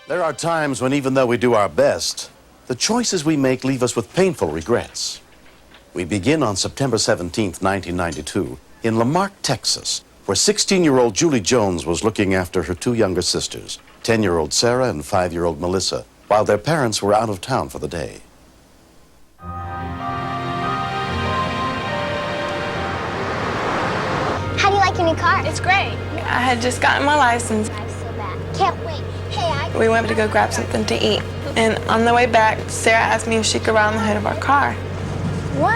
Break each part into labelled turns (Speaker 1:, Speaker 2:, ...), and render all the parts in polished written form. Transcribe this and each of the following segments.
Speaker 1: There are times when even though we do our best, the choices we make leave us with painful regrets. We begin on September 17th, 1992, in Lamarck, Texas, where 16-year-old Julie Jones was looking after her two younger sisters, 10-year-old Sarah and 5-year-old Melissa, while their parents were out of town for the day.
Speaker 2: How do you like your new car?
Speaker 3: It's great. I had just gotten my license.
Speaker 2: I'm so bad. Can't wait. Hey,
Speaker 3: We went to go grab something to eat. And on the way back, Sarah asked me if she could ride on the hood of our car.
Speaker 4: What?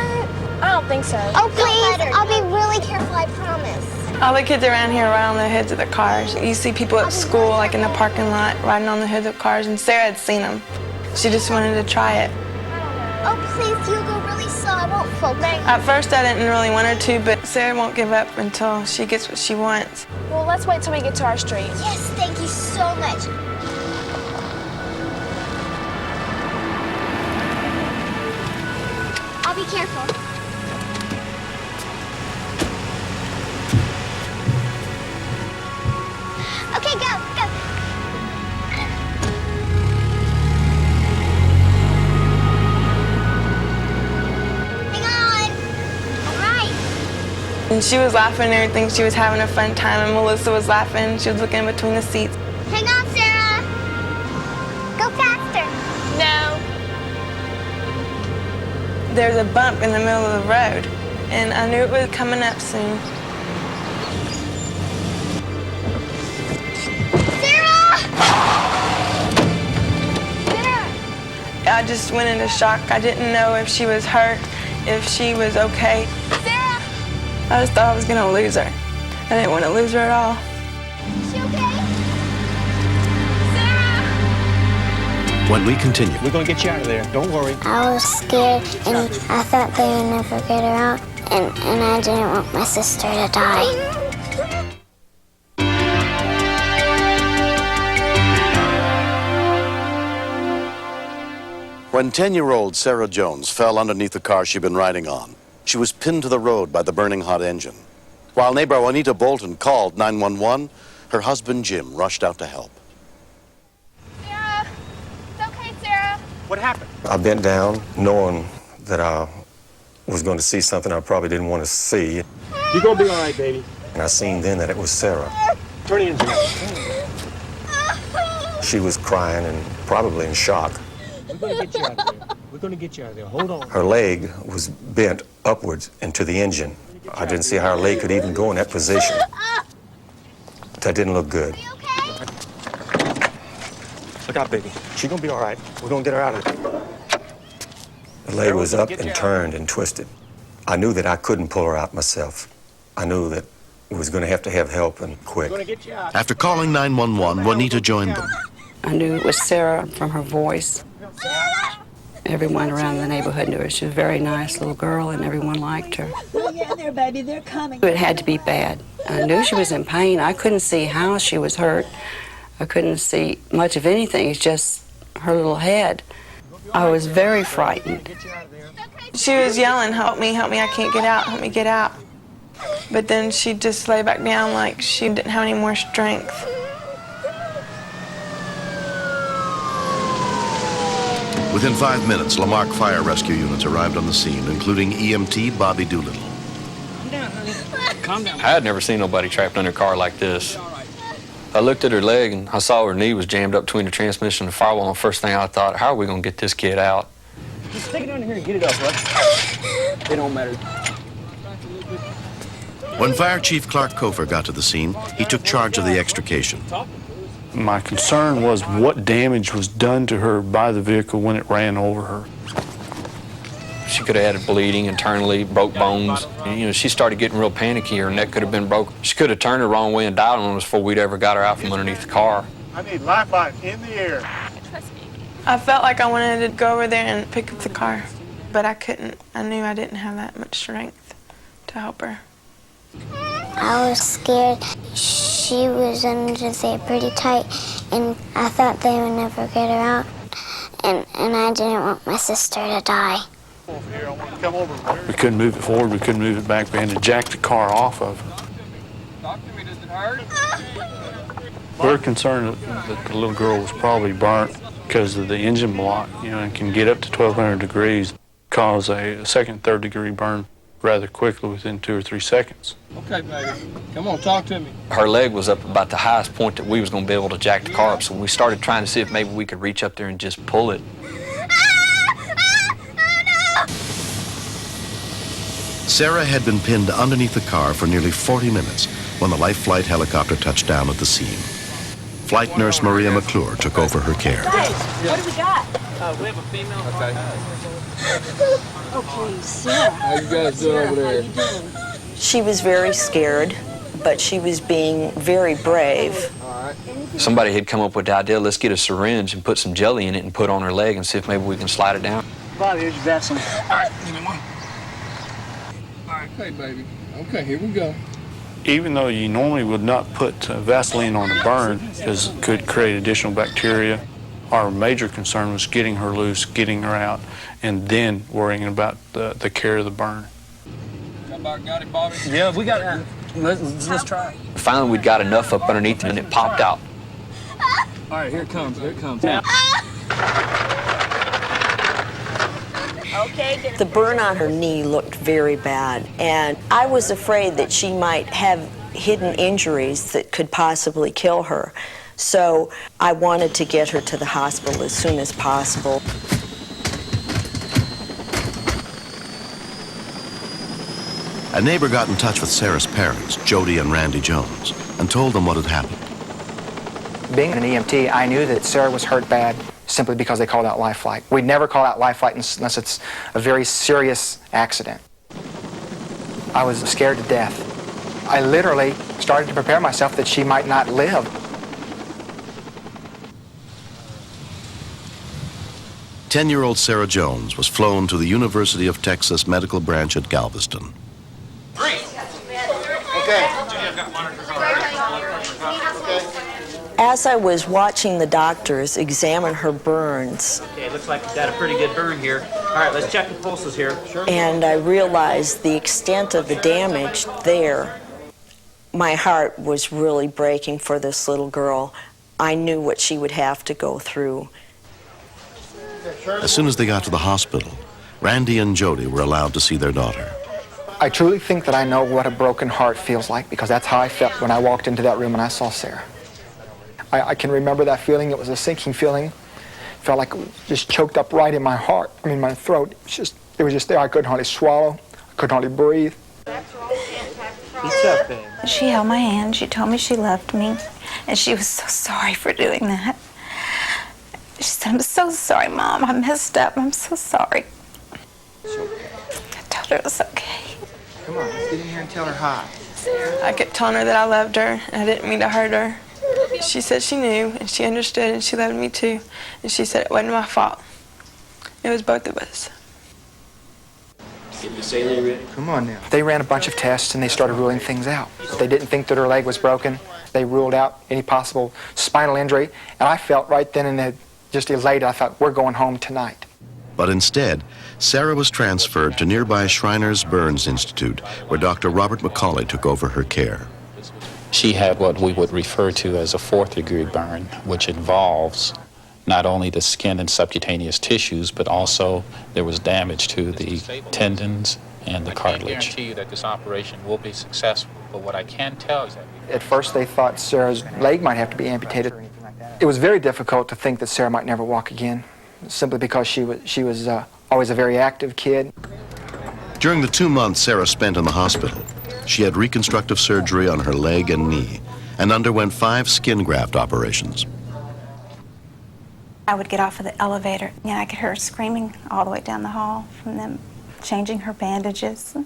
Speaker 4: I don't think so.
Speaker 2: Oh, please. I'll be really careful, I promise.
Speaker 3: All the kids around here ride on the hoods of their cars. You see people at school, like in the parking lot, riding on the hoods of cars, and Sarah had seen them. She just wanted to try it.
Speaker 2: Oh, please, you go really slow. I won't focus.
Speaker 3: At first, I didn't really want her to, but Sarah won't give up until she gets what she wants.
Speaker 4: Well, let's wait till we get to our street.
Speaker 2: Yes, thank you so much. I'll be careful. Okay, go. Hang on. All right.
Speaker 3: And she was laughing and everything. She was having a fun time, and Melissa was laughing. She was looking in between the seats.
Speaker 2: Hang on, Sarah. Go faster.
Speaker 3: No. There's a bump in the middle of the road, and I knew it was coming up soon. I just went into shock. I didn't know if she was hurt, if she was okay.
Speaker 2: Sarah!
Speaker 3: I just thought I was gonna lose her. I didn't want to lose her at all.
Speaker 2: Is she okay? Sarah!
Speaker 1: When we continue,
Speaker 5: We're gonna get you out of there. Don't worry.
Speaker 6: I was scared, and I thought they would never get her out, and I didn't want my sister to die.
Speaker 1: when 10-year-old Sarah Jones fell underneath the car she'd been riding on, she was pinned to the road by the burning hot engine. While neighbor Juanita Bolton called 911, her husband Jim rushed out to help.
Speaker 4: Sarah! It's okay, Sarah.
Speaker 5: What happened?
Speaker 7: I bent down knowing that I was going to see something I probably didn't want to see.
Speaker 5: You're gonna be all right, baby.
Speaker 7: And I seen then that it was Sarah.
Speaker 5: Turn the engine on.
Speaker 7: She was crying and probably in shock.
Speaker 5: We're gonna get you out of there. We're gonna get you out of there. Hold on.
Speaker 7: Her leg was bent upwards into the engine. I didn't see how her leg could even go in that position. That didn't look good.
Speaker 2: Are you okay?
Speaker 7: Look out, baby. She's gonna be all right. We're gonna get her out of there. The leg was up and turned and twisted. I knew that I couldn't pull her out myself. I knew that we was gonna have help and quick.
Speaker 5: We're gonna get you out.
Speaker 1: After calling 911, Juanita joined them.
Speaker 8: I knew it was Sarah from her voice. Everyone around the neighborhood knew her. She was a very nice little girl, and everyone liked her.
Speaker 9: Oh, yeah, there, baby, they're coming.
Speaker 8: It had to be bad. I knew she was in pain. I couldn't see how she was hurt. I couldn't see much of anything. It's just her little head. I was very frightened.
Speaker 3: She was yelling, help me, I can't get out, help me get out. But then she'd just lay back down like she didn't have any more strength.
Speaker 1: Within 5 minutes, Lamarck fire rescue units arrived on the scene, including EMT Bobby Doolittle.
Speaker 5: Calm down, honey. Calm down.
Speaker 10: I had never seen nobody trapped under a car like this. I looked at her leg and I saw her knee was jammed up between the transmission and the firewall. And the first thing I thought, how are we gonna get this kid out?
Speaker 5: Just stick it under here and get it up, bud. It don't matter.
Speaker 1: When Fire Chief Clark Kofer got to the scene, he took charge of the extrication.
Speaker 11: My concern was what damage was done to her by the vehicle when it ran over her.
Speaker 10: She could have had bleeding internally, broke bones. And, you know, she started getting real panicky. Her neck could have been broke. She could have turned the wrong way and died on us before we'd ever got her out from underneath the car.
Speaker 5: I need lifeline in the air.
Speaker 3: I felt like I wanted to go over there and pick up the car, but I couldn't. I knew I didn't have that much strength to help her.
Speaker 6: I was scared. She was under there pretty tight, and I thought they would never get her out, and I didn't want my sister to die.
Speaker 11: We couldn't move it forward, we couldn't move it back. We had to jack the car off of her.
Speaker 5: Talk to me, does it hurt?
Speaker 11: We're concerned that the little girl was probably burnt because of the engine block, and can get up to 1,200 degrees, cause a second, third degree burn rather quickly within 2 or 3 seconds.
Speaker 5: Okay, baby. Come on, talk to me.
Speaker 10: Her leg was up about the highest point that we was going to be able to jack the car up, so we started trying to see if maybe we could reach up there and just pull it.
Speaker 1: Sarah had been pinned underneath the car for nearly 40 minutes when the Life Flight helicopter touched down at the scene. Flight nurse Maria McClure took over her care.
Speaker 9: Guys, what do we got?
Speaker 5: We have a female. Okay.
Speaker 9: Oh, please, Sarah.
Speaker 5: How you guys doing over there?
Speaker 9: She was very scared, but she was being very brave.
Speaker 10: Somebody had come up with the idea, let's get a syringe and put some jelly in it and put on her leg and see if maybe we can slide it down.
Speaker 5: Bobby, here's your Vaseline. All right, give me one. All right, okay, baby. Okay, here we go.
Speaker 11: Even though you normally would not put Vaseline on a burn, because it could create additional bacteria, our major concern was getting her loose, getting her out, and then worrying about the care of the burn.
Speaker 5: Got it, Bobby? Yeah, we got it. Let's try it.
Speaker 10: Finally, we'd got enough up underneath it and it popped out.
Speaker 5: All right, here it comes. Here it comes.
Speaker 9: The burn on her knee looked very bad, and I was afraid that she might have hidden injuries that could possibly kill her. So I wanted to get her to the hospital as soon as possible.
Speaker 1: A neighbor got in touch with Sarah's parents, Jody and Randy Jones, and told them what had happened.
Speaker 12: Being an EMT, I knew that Sarah was hurt bad simply because they called out Life Flight. We'd never call out Life Flight unless it's a very serious accident. I was scared to death. I literally started to prepare myself that she might not live.
Speaker 1: Ten-year-old Sarah Jones was flown to the University of Texas Medical Branch at Galveston.
Speaker 9: As I was watching the doctors examine her burns,
Speaker 5: Okay, looks like you got a pretty good burn here. All right, let's check the pulses here. Sure.
Speaker 9: and I realized the extent of the damage there, my heart was really breaking for this little girl. I knew what she would have to go through.
Speaker 1: As soon as they got to the hospital, Randy and Jody were allowed to see their daughter.
Speaker 12: I truly think that I know what a broken heart feels like because that's how I felt when I walked into that room and I saw Sarah. I can remember that feeling. It was a sinking feeling. Felt like it was just choked up right in my heart. I mean, my throat. It was just there. I couldn't hardly swallow. I couldn't hardly breathe.
Speaker 5: What's up, babe?
Speaker 13: She held my hand. She told me she loved me, and she was so sorry for doing that. She said, "I'm so sorry, Mom. I messed up. I'm so sorry." I told her it was okay.
Speaker 12: Come on, let's get in here and tell her hi.
Speaker 3: I kept telling her that I loved her and I didn't mean to hurt her. She said she knew and she understood and she loved me too. And she said it wasn't my fault. It was both of us.
Speaker 5: Get the saline ready.
Speaker 12: Come on now. They ran a bunch of tests and they started ruling things out. They didn't think that her leg was broken. They ruled out any possible spinal injury. And I felt right then and there, just elated. I thought, we're going home tonight.
Speaker 1: But instead, Sarah was transferred to nearby Shriners Burns Institute, where Dr. Robert McCauley took over her care.
Speaker 14: She had what we would refer to as a 4th-degree burn, which involves not only the skin and subcutaneous tissues, but also there was damage to the tendons and the cartilage. I can't guarantee you that this operation will be successful, but what I can tell you is that...
Speaker 12: At first they thought Sarah's leg might have to be amputated. It was very difficult to think that Sarah might never walk again, simply because she was always a very active kid.
Speaker 1: During the 2 months Sarah spent in the hospital, she had reconstructive surgery on her leg and knee and underwent 5 skin graft operations.
Speaker 13: I would get off of the elevator, and I could hear her screaming all the way down the hall from them changing her bandages. It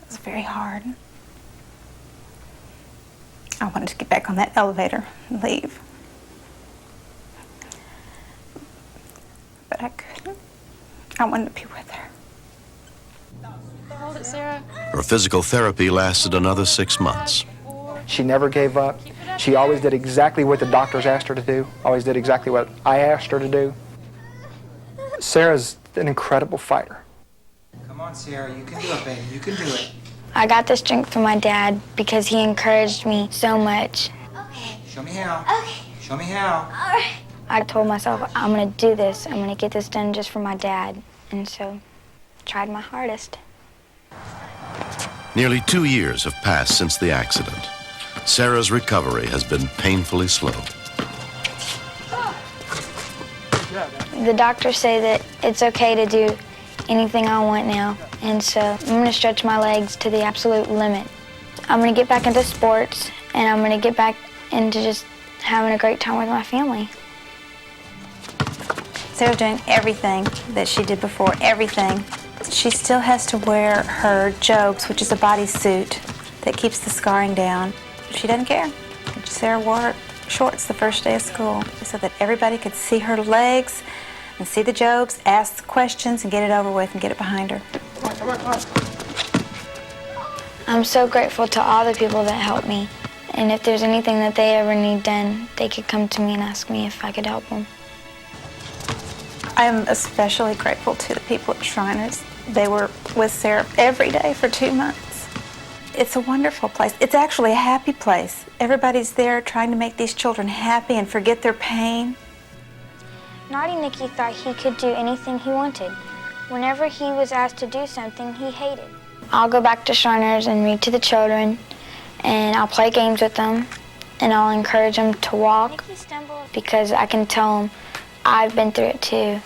Speaker 13: was very hard. I wanted to get back on that elevator and leave. But I couldn't. I wanted to be with her.
Speaker 4: Hold it, Sarah.
Speaker 1: Her physical therapy lasted another 6 months.
Speaker 12: She never gave up. She always did exactly what the doctors asked her to do, always did exactly what I asked her to do. Sarah's an incredible fighter.
Speaker 15: Come on, Sarah, you can do it, baby. You can do it.
Speaker 6: I got the strength from my dad because he encouraged me so much.
Speaker 15: Show me how.
Speaker 2: Okay.
Speaker 15: Show me how.
Speaker 2: All right.
Speaker 16: I told myself, I'm going to do this. I'm going to get this done just for my dad. And so, tried my hardest.
Speaker 1: Nearly 2 years have passed since the accident. Sarah's recovery has been painfully slow.
Speaker 16: The doctors say that it's okay to do anything I want now. And so, I'm going to stretch my legs to the absolute limit. I'm going to get back into sports, and I'm going to get back into just having a great time with my family.
Speaker 13: Sarah's doing everything that she did before, everything. She still has to wear her Jobs, which is a bodysuit that keeps the scarring down. She doesn't care. Sarah wore shorts the first day of school so that everybody could see her legs and see the Jobs, ask questions, and get it over with and get it behind her.
Speaker 15: Come on.
Speaker 16: I'm so grateful to all the people that helped me. And if there's anything that they ever need done, they could come to me and ask me if I could help them.
Speaker 13: I am especially grateful to the people at Shriners. They were with Sarah every day for 2 months. It's a wonderful place. It's actually a happy place. Everybody's there trying to make these children happy and forget their pain.
Speaker 16: Naughty Nicky thought he could do anything he wanted. Whenever he was asked to do something he hated. I'll go back to Shriners and read to the children, and I'll play games with them, and I'll encourage them to walk because I can tell them I've been through it too.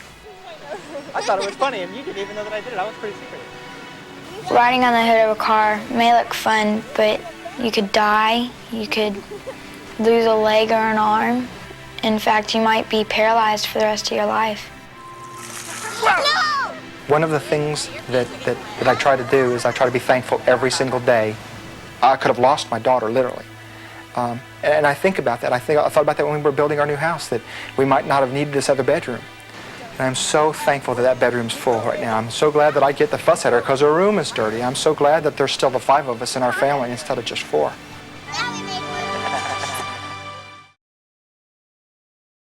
Speaker 12: I thought it was funny, and you didn't even know that I did it. I was pretty secretive.
Speaker 16: Riding on the hood of a car may look fun, but you could die, you could lose a leg or an arm. In fact, you might be paralyzed for the rest of your life.
Speaker 2: No!
Speaker 12: One of the things that I try to do is I try to be thankful every single day. I could have lost my daughter, literally. And I think about that. I thought about that when we were building our new house, that we might not have needed this other bedroom. And I'm so thankful that that bedroom's full right now. I'm so glad that I get to fuss at her because her room is dirty. I'm so glad that there's still the 5 of us in our family instead of just 4.